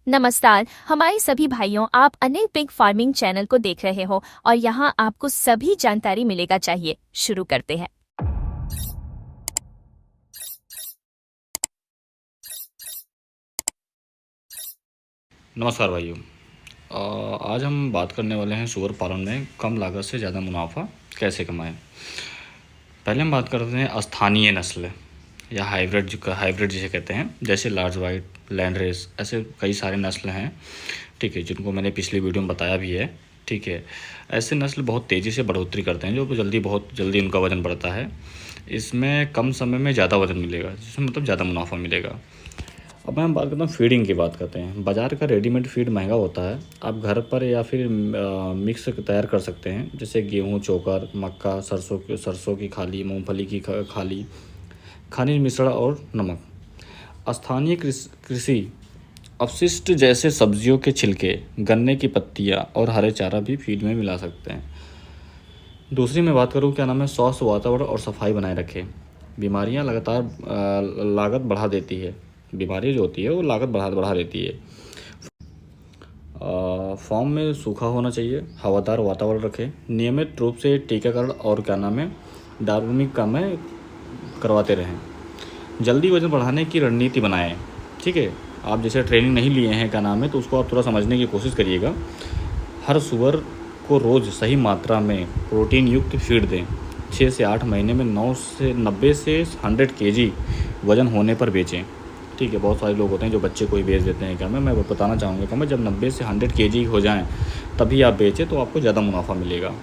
नमस्कार हमारे सभी भाइयों, आप अनिल पिग फार्मिंग चैनल को देख रहे हो और यहाँ आपको सभी जानकारी मिलेगा। चाहिए शुरू करते हैं। नमस्कार भाइयों। आज हम बात करने वाले हैं सूअर पालन में कम लागत से ज़्यादा मुनाफा कैसे कमाएं। पहले हम बात करते हैं स्थानीय नस्ल या हाइब्रिड जिसे कहते हैं, जैसे लार्ज वाइट, लैंड रेस, ऐसे कई सारे नस्ल हैं, ठीक है, जिनको मैंने पिछली वीडियो में बताया भी है। ठीक है, ऐसे नस्ल बहुत तेज़ी से बढ़ोतरी करते हैं, जो बहुत जल्दी उनका वज़न बढ़ता है। इसमें कम समय में ज़्यादा वज़न मिलेगा, जिसमें मतलब ज़्यादा मुनाफा मिलेगा। अब मैं बात करता हूँ फीडिंग की बात करते हैं। बाज़ार का रेडीमेड फीड महंगा होता है। आप घर पर या फिर मिक्स तैयार कर सकते हैं, जैसे गेहूँ, चोकर, मक्का, सरसों की खाली, मूंगफली की खाली, खनिज मिश्रण और नमक। स्थानीय कृषि अपशिष्ट जैसे सब्जियों के छिलके, गन्ने की पत्तियाँ और हरे चारा भी फीड में मिला सकते हैं। दूसरी मैं बात करूँ, क्या नाम है, स्वस्थ वातावरण और सफाई बनाए रखें। बीमारियाँ लगातार लागत बढ़ा देती है। बीमारी जो होती है वो लागत बढ़ा देती है। फॉर्म में सूखा होना चाहिए, हवादार वातावरण रखें, नियमित रूप से टीकाकरण और क्या नाम है, डार्विनिक काम में करवाते रहें। जल्दी वजन बढ़ाने की रणनीति बनाएं। ठीक है, आप जैसे ट्रेनिंग नहीं लिए हैं क्या नाम है, तो उसको आप थोड़ा समझने की कोशिश करिएगा। हर सुअर को रोज़ सही मात्रा में प्रोटीन युक्त फीड दें। 6 से 8 महीने में 90 से 100 kg वज़न होने पर बेचें। ठीक है, बहुत सारे लोग होते हैं जो बच्चे को ही बेच देते हैं। क्या मैं बताना चाहूँगा कि जब 90 से 100 kg हो जाएं तभी आप बेचें, तो आपको ज़्यादा मुनाफा मिलेगा।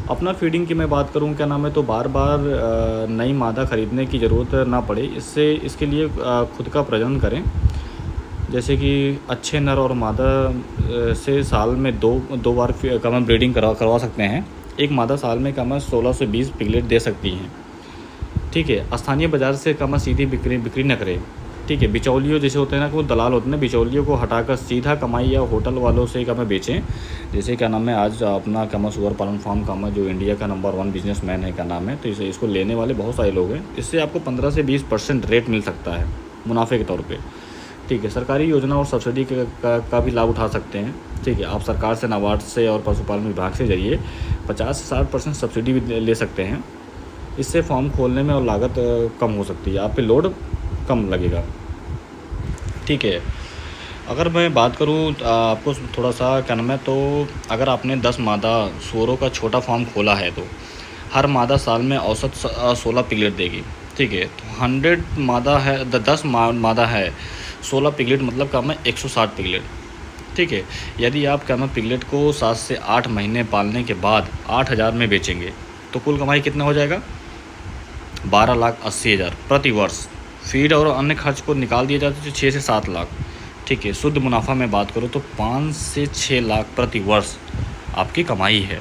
अपना फीडिंग की मैं बात करूँ क्या नाम है, तो बार बार नई मादा ख़रीदने की ज़रूरत ना पड़े। इसके लिए खुद का प्रजनन करें, जैसे कि अच्छे नर और मादा से साल में दो बार ब्रीडिंग करवा सकते हैं। एक मादा साल में 16 से 20 पिगलेट दे सकती हैं। ठीक है, स्थानीय बाज़ार से सीधी बिक्री न करें। ठीक है, बिचौलियों जैसे होते हैं ना, वो दलाल होते हैं, बिचौलियों को हटाकर सीधा कमाई या होटल वालों से बेचें। जैसे क्या नाम है, आज अपना सुअर पालन फार्म जो इंडिया का नंबर 1 बिजनेसमैन है क्या नाम है, तो इसको लेने वाले बहुत सारे लोग हैं। इससे आपको 15 से 20% रेट मिल सकता है मुनाफे के तौर पे। ठीक है, सरकारी योजना और सब्सिडी का भी लाभ उठा सकते हैं। ठीक है, आप सरकार से, नाबार्ड से और पशुपालन विभाग से जरिए 50 से 60% सब्सिडी भी ले सकते हैं। इससे फार्म खोलने में और लागत कम हो सकती है, आप पे लोड कम लगेगा। ठीक है, अगर मैं बात करूँ आपको थोड़ा सा क्या नाम है, तो अगर आपने 10 मादा सूअरों का छोटा फार्म खोला है तो हर मादा साल में औसत 16 पिगलेट देगी। ठीक है, तो 100 मादा है, 10 मादा है, 16 पिगलेट मतलब क्या है, 160 पिगलेट। ठीक है, यदि आप क्या नाम पिगलेट को 7 से 8 महीने पालने के बाद 8,000 में बेचेंगे तो कुल कमाई कितना हो जाएगा, 12,80,000 प्रति वर्ष। फीड और अन्य खर्च को निकाल दिया जाता है 6 से 7 लाख। ठीक है, शुद्ध मुनाफा में बात करूँ तो 5 से 6 लाख प्रति वर्ष आपकी कमाई है,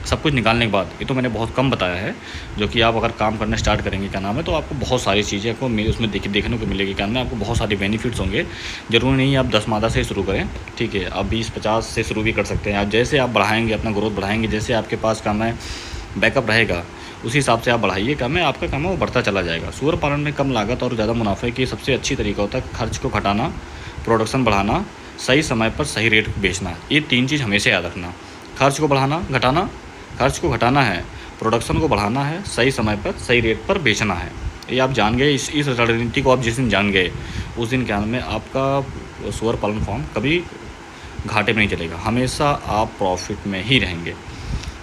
सब कुछ निकालने के बाद। ये तो मैंने बहुत कम बताया है, जो कि आप अगर काम करना स्टार्ट करेंगे क्या नाम है, तो आपको बहुत सारी चीज़ें को उसमें देखने को मिलेगी। क्या नाम है, आपको बहुत सारे बेनिफिट्स होंगे। ज़रूरी नहीं है आप 10 मादा से शुरू करें। ठीक है, आप 20-50 से शुरू भी कर सकते हैं। आप जैसे आप बढ़ाएंगे, अपना ग्रोथ बढ़ाएंगे, जैसे आपके पास काम है बैकअप रहेगा, उसी हिसाब से आप बढ़ाइए। काम है आपका काम है वो बढ़ता चला जाएगा। सूअर पालन में कम लागत और ज़्यादा मुनाफे की सबसे अच्छी तरीका होता है खर्च को घटाना, प्रोडक्शन बढ़ाना, सही समय पर सही रेट बेचना। ये 3 चीज़ हमेशा याद रखना। खर्च को खर्च को घटाना है, प्रोडक्शन को बढ़ाना है, सही समय पर सही रेट पर बेचना है। ये आप जान गए। इस रणनीति को आप जिस दिन जान गए, उस दिन क्या नाम है, आपका सूअर पालन फार्म कभी घाटे में नहीं चलेगा, हमेशा आप प्रॉफिट में ही रहेंगे।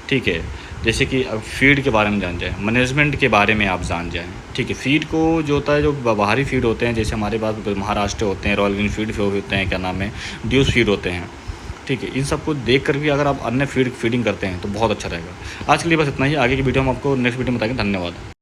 ठीक है, जैसे कि अब फीड के बारे में जान जाएँ, मैनेजमेंट के बारे में आप जान जाएँ। ठीक है, फीड को जो होता है, जो बाहरी फीड होते हैं, जैसे हमारे पास महाराष्ट्र होते हैं, रॉयल ग्रीन फीड होते हैं, क्या नाम है, ड्यूस फीड होते हैं। ठीक है, इन सबको देख कर भी अगर आप अन्य फीडिंग करते हैं तो बहुत अच्छा रहेगा। आज के लिए बस इतना ही। आगे की वीडियो हम आपको नेक्स्ट वीडियो में बताएंगे। धन्यवाद।